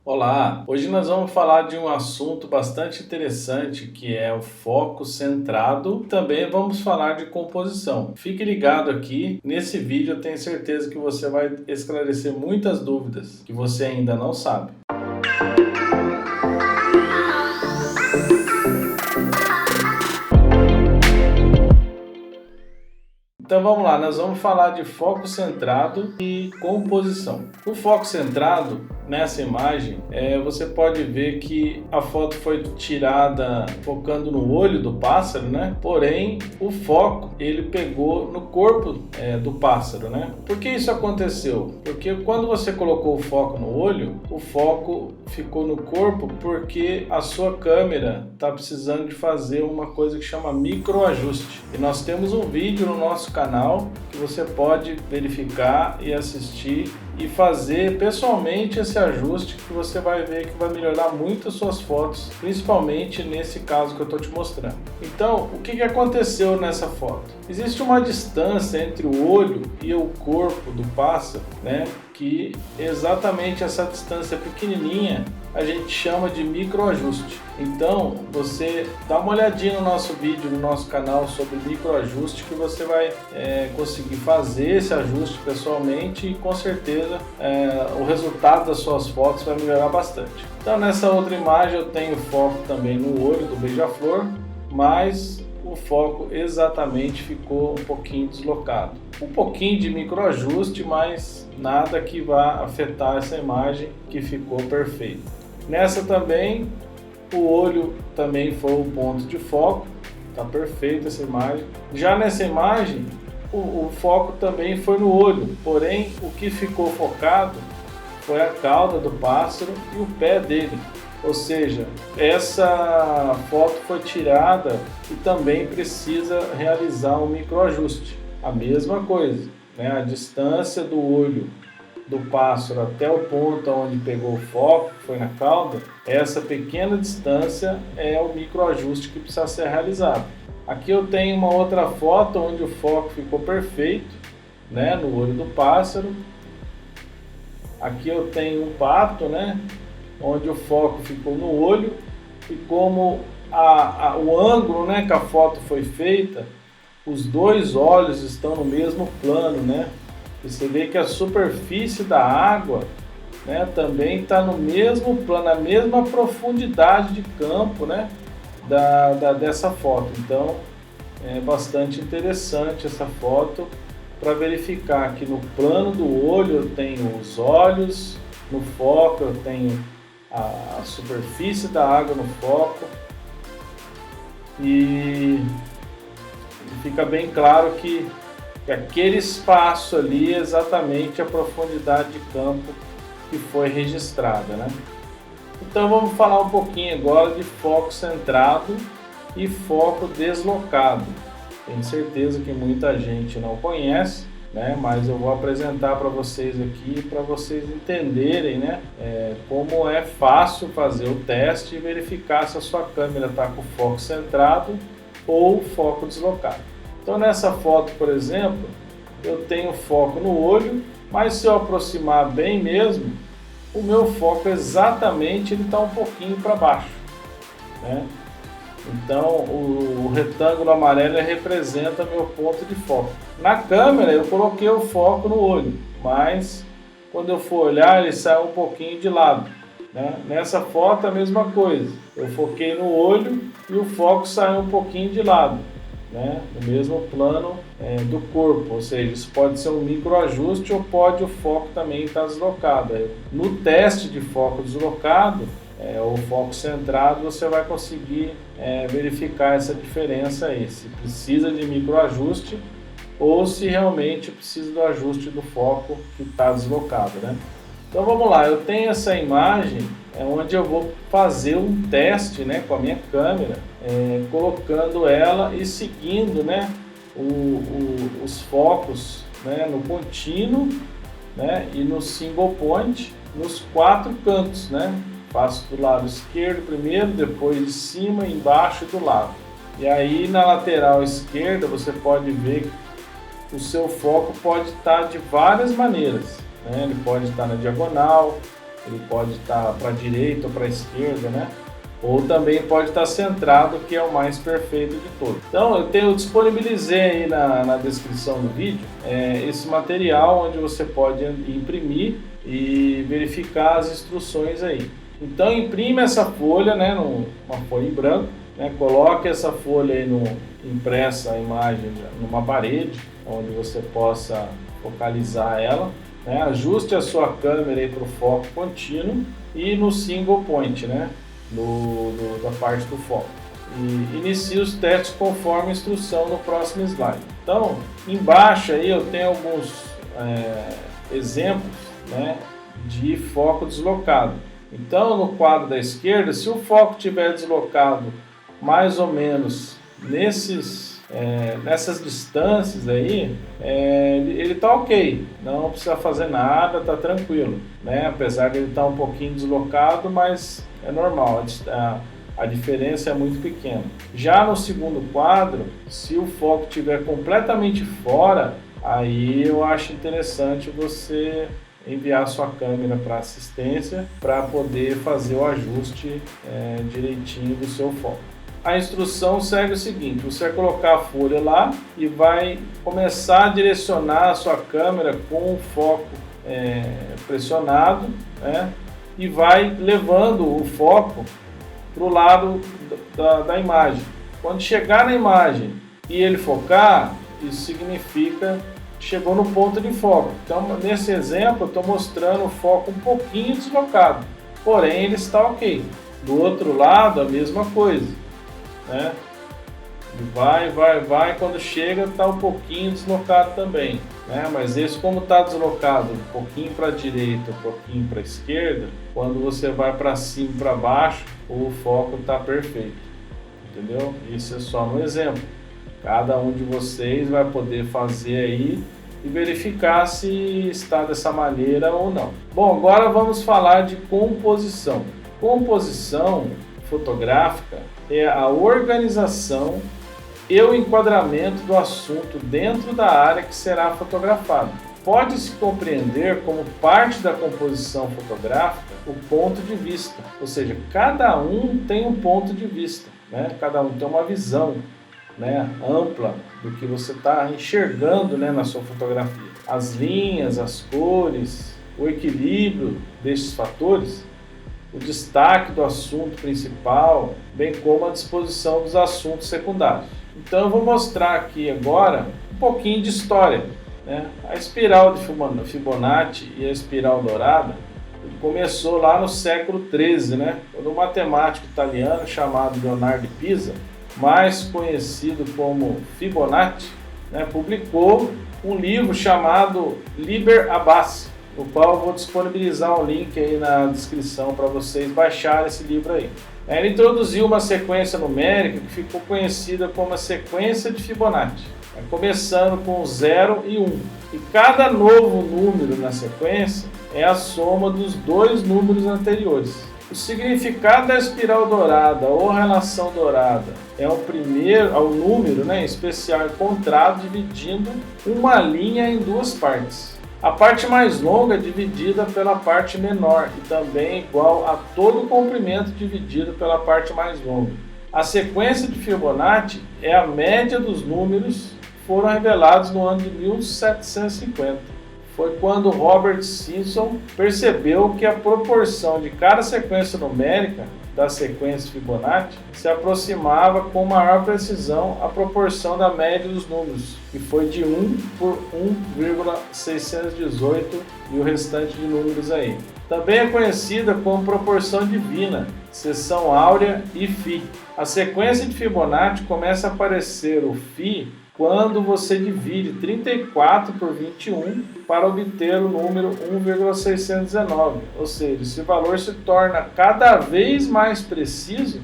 Olá, hoje nós vamos falar de um assunto bastante interessante que é o foco centrado. Também vamos falar de composição. Fique ligado aqui, nesse vídeo eu tenho certeza que você vai esclarecer muitas dúvidas que você ainda não sabe. Então vamos lá, nós vamos falar de foco centrado e composição. O foco centrado, nessa imagem, você pode ver que a foto foi tirada focando no olho do pássaro, né? Porém, o foco ele pegou no corpo do pássaro, né? Por que isso aconteceu? Porque quando você colocou o foco no olho, o foco ficou no corpo porque a sua câmera está precisando de fazer uma coisa que chama microajuste. E nós temos um vídeo no nosso canal que você pode verificar e assistir e fazer pessoalmente esse ajuste, que você vai ver que vai melhorar muito as suas fotos, principalmente nesse caso que eu estou te mostrando. Então, o que aconteceu nessa foto? Existe uma distância entre o olho e o corpo do pássaro, né? Que exatamente essa distância pequenininha a gente chama de microajuste. Então, você dá uma olhadinha no nosso vídeo, no nosso canal sobre microajuste, que você vai conseguir fazer esse ajuste pessoalmente e com certeza o resultado das suas fotos vai melhorar bastante. Então, nessa outra imagem eu tenho foco também no olho do beija-flor, mas o foco exatamente ficou um pouquinho deslocado. Um pouquinho de microajuste, mas nada que vá afetar essa imagem que ficou perfeita. Nessa também, o olho também foi o ponto de foco, está perfeita essa imagem. Já nessa imagem, o foco também foi no olho, porém o que ficou focado foi a cauda do pássaro e o pé dele. Ou seja, essa foto foi tirada e também precisa realizar um microajuste. A mesma coisa, né? A distância do olho do pássaro até o ponto onde pegou o foco, que foi na cauda, essa pequena distância é o microajuste que precisa ser realizado. Aqui eu tenho uma outra foto onde o foco ficou perfeito, né, no olho do pássaro. Aqui eu tenho um pato, né, onde o foco ficou no olho, e como o ângulo, né, que a foto foi feita, os dois olhos estão no mesmo plano, né? Você vê que a superfície da água, né, também está no mesmo plano, a mesma profundidade de campo, né, dessa foto. Então é bastante interessante essa foto para verificar que no plano do olho eu tenho os olhos, no foco eu tenho a superfície da água no foco, e fica bem claro que aquele espaço ali é exatamente a profundidade de campo que foi registrada, né? Então vamos falar um pouquinho agora de foco centrado e foco deslocado. Tenho certeza que muita gente não conhece, né? Mas eu vou apresentar para vocês aqui para vocês entenderem, né? Como é fácil fazer o teste e verificar se a sua câmera está com foco centrado ou foco deslocado. Então nessa foto, por exemplo, eu tenho foco no olho, mas se eu aproximar bem mesmo, o meu foco exatamente ele está um pouquinho para baixo, né? Então o retângulo amarelo representa meu ponto de foco. Na câmera eu coloquei o foco no olho, mas quando eu for olhar ele sai um pouquinho de lado, né? Nessa foto a mesma coisa, eu foquei no olho e o foco sai um pouquinho de lado, né? No mesmo plano do corpo, ou seja, isso pode ser um microajuste ou pode o foco também estar deslocado. No teste de foco deslocado ou foco centrado, você vai conseguir verificar essa diferença aí, se precisa de microajuste ou se realmente precisa do ajuste do foco que está deslocado, né? Então vamos lá, eu tenho essa imagem onde eu vou fazer um teste, né, com a minha câmera, colocando ela e seguindo, né, os focos, né, no contínuo, né, e no single point nos 4 cantos, né? Faço do lado esquerdo primeiro, depois de cima, embaixo e do lado. E aí na lateral esquerda você pode ver que o seu foco pode estar de várias maneiras, né? Ele pode estar na diagonal, Ele pode estar para a direita ou para a esquerda, né? Ou também pode estar centrado, que é o mais perfeito de todos. Então eu disponibilizei aí na descrição do vídeo esse material onde você pode imprimir e verificar as instruções aí. Então imprime essa folha, né, uma folha em branco, né, coloque essa folha aí impressa a imagem numa parede, onde você possa focalizar ela, né, ajuste a sua câmera aí para o foco contínuo e no single point, né, da parte do foco. E inicie os testes conforme a instrução no próximo slide. Então, embaixo aí eu tenho alguns exemplos, né, de foco deslocado. Então, no quadro da esquerda, se o foco estiver deslocado mais ou menos nessas distâncias aí, ele está ok, não precisa fazer nada, está tranquilo, né? Apesar de ele estar um pouquinho deslocado, mas é normal, a diferença é muito pequena. Já no segundo quadro, se o foco estiver completamente fora, aí eu acho interessante você enviar sua câmera para assistência para poder fazer o ajuste direitinho do seu foco. A instrução segue o seguinte: você vai colocar a folha lá e vai começar a direcionar a sua câmera com o foco pressionado, né? E vai levando o foco para o lado da imagem. Quando chegar na imagem e ele focar, isso significa que chegou no ponto de foco. Então, nesse exemplo, eu estou mostrando o foco um pouquinho deslocado, porém ele está ok. Do outro lado, a mesma coisa, né? Vai, quando chega está um pouquinho deslocado também, né? Mas esse, como está deslocado um pouquinho para a direita, um pouquinho para a esquerda, quando você vai para cima e para baixo, o foco está perfeito, entendeu? Isso é só um exemplo. Cada um de vocês vai poder fazer aí e verificar se está dessa maneira ou não. Bom, agora vamos falar de composição. Composição fotográfica é a organização e o enquadramento do assunto dentro da área que será fotografada. Pode-se compreender como parte da composição fotográfica o ponto de vista, ou seja, cada um tem um ponto de vista, né? Cada um tem uma visão, né, ampla do que você está enxergando, né, na sua fotografia. As linhas, as cores, o equilíbrio desses fatores, o destaque do assunto principal, bem como a disposição dos assuntos secundários. Então eu vou mostrar aqui agora um pouquinho de história, né? A espiral de Fibonacci e a espiral dourada começou lá no século XIII, né? Quando um matemático italiano chamado Leonardo Pisa, mais conhecido como Fibonacci, né, publicou um livro chamado Liber Abaci, no qual eu vou disponibilizar um link aí na descrição para vocês baixarem esse livro aí. Ele introduziu uma sequência numérica que ficou conhecida como a sequência de Fibonacci, começando com 0 e 1. E cada novo número na sequência é a soma dos dois números anteriores. O significado da espiral dourada ou relação dourada é o número, né, especial encontrado dividindo uma linha em duas partes. A parte mais longa é dividida pela parte menor e também igual a todo o comprimento dividido pela parte mais longa. A sequência de Fibonacci é a média dos números que foram revelados no ano de 1750. Foi quando Robert Simpson percebeu que a proporção de cada sequência numérica da sequência Fibonacci se aproximava com maior precisão à proporção da média dos números, que foi de 1 por 1,618 e o restante de números aí. Também é conhecida como proporção divina, seção áurea e φ. A sequência de Fibonacci começa a aparecer o φ quando você divide 34 por 21 para obter o número 1,619, ou seja, esse valor se torna cada vez mais preciso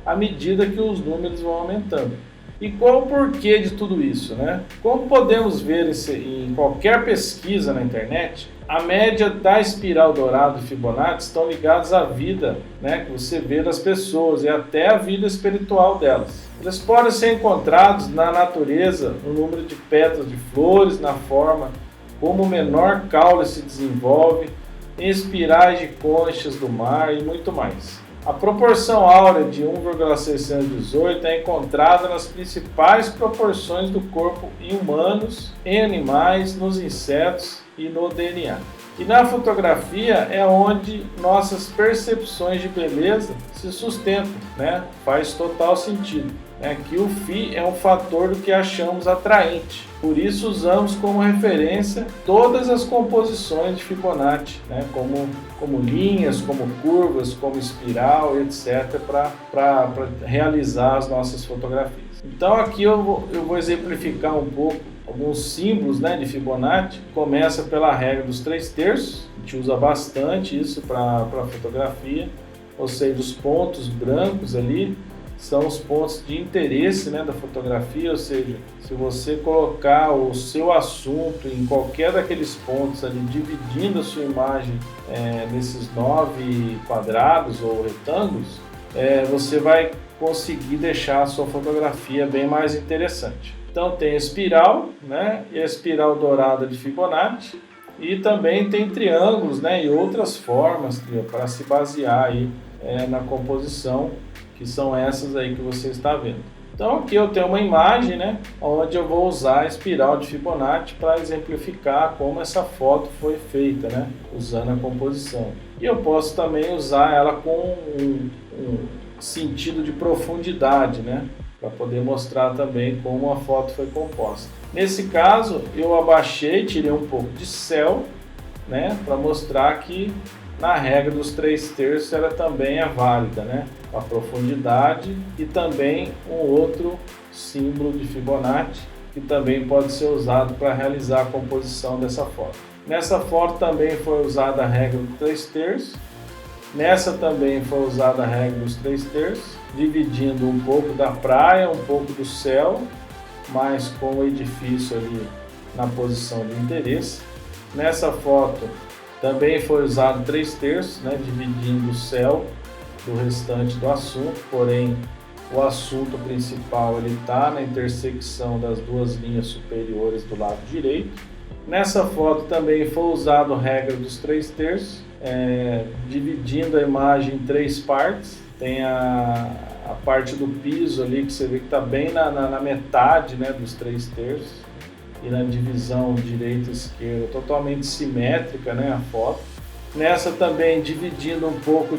à medida que os números vão aumentando. E qual o porquê de tudo isso, né? Como podemos ver em qualquer pesquisa na internet, a média da espiral dourada e Fibonacci estão ligados à vida, né, que você vê das pessoas e até à vida espiritual delas. Eles podem ser encontrados na natureza, no número de pétalas de flores, na forma como o menor caule se desenvolve, em espirais de conchas do mar e muito mais. A proporção áurea de 1,618 é encontrada nas principais proporções do corpo em humanos, em animais, nos insetos e no DNA. E na fotografia é onde nossas percepções de beleza se sustentam, né? Faz total sentido. Que o Φ é um fator do que achamos atraente. Por isso usamos como referência todas as composições de Fibonacci, como linhas, como curvas, como espiral, etc., para realizar as nossas fotografias. Então aqui eu vou exemplificar um pouco alguns símbolos, de Fibonacci. Começa pela regra dos 3/3, a gente usa bastante isso para fotografia, ou seja, os pontos brancos ali são os pontos de interesse da fotografia, ou seja, se você colocar o seu assunto em qualquer daqueles pontos ali, dividindo a sua imagem nesses 9 quadrados ou retângulos, você vai conseguir deixar a sua fotografia bem mais interessante. Então tem a espiral, e a espiral dourada de Fibonacci, e também tem triângulos, e outras formas para se basear aí na composição, que são essas aí que você está vendo. Então aqui eu tenho uma imagem, onde eu vou usar a espiral de Fibonacci para exemplificar como essa foto foi feita, usando a composição. E eu posso também usar ela com um sentido de profundidade, para poder mostrar também como a foto foi composta. Nesse caso eu abaixei, tirei um pouco de céu, para mostrar que na regra dos 3/3 ela também é válida, a profundidade e também um outro símbolo de Fibonacci que também pode ser usado para realizar a composição dessa foto. Nessa foto também foi usada a regra dos 3/3, nessa também foi usada a regra dos 3/3, dividindo um pouco da praia, um pouco do céu, mas com o edifício ali na posição de interesse. Nessa foto também foi usado 3/3, dividindo o céu do restante do assunto, porém o assunto principal está na intersecção das duas linhas superiores do lado direito. Nessa foto também foi usado a regra dos 3/3, dividindo a imagem em 3 partes. Tem a parte do piso ali que você vê que está bem na metade dos 3/3. E na divisão direita e esquerda totalmente simétrica, a foto. Nessa também dividindo um pouco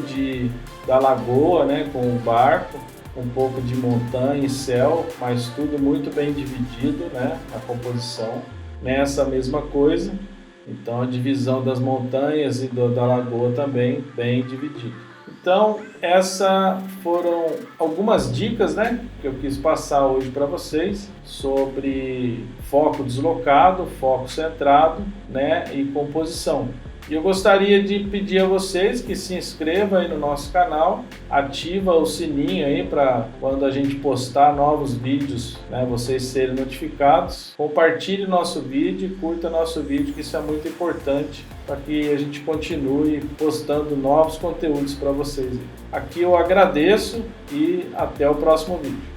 da lagoa, com o barco, um pouco de montanha e céu, mas tudo muito bem dividido, a composição. Nessa a mesma coisa, então a divisão das montanhas e da lagoa também bem dividida. Então, essas foram algumas dicas, que eu quis passar hoje para vocês sobre foco deslocado, foco centrado, e composição. E eu gostaria de pedir a vocês que se inscrevam aí no nosso canal, ativa o sininho aí para quando a gente postar novos vídeos, vocês serem notificados. Compartilhe nosso vídeo, curta nosso vídeo, que isso é muito importante para que a gente continue postando novos conteúdos para vocês. Aqui eu agradeço e até o próximo vídeo.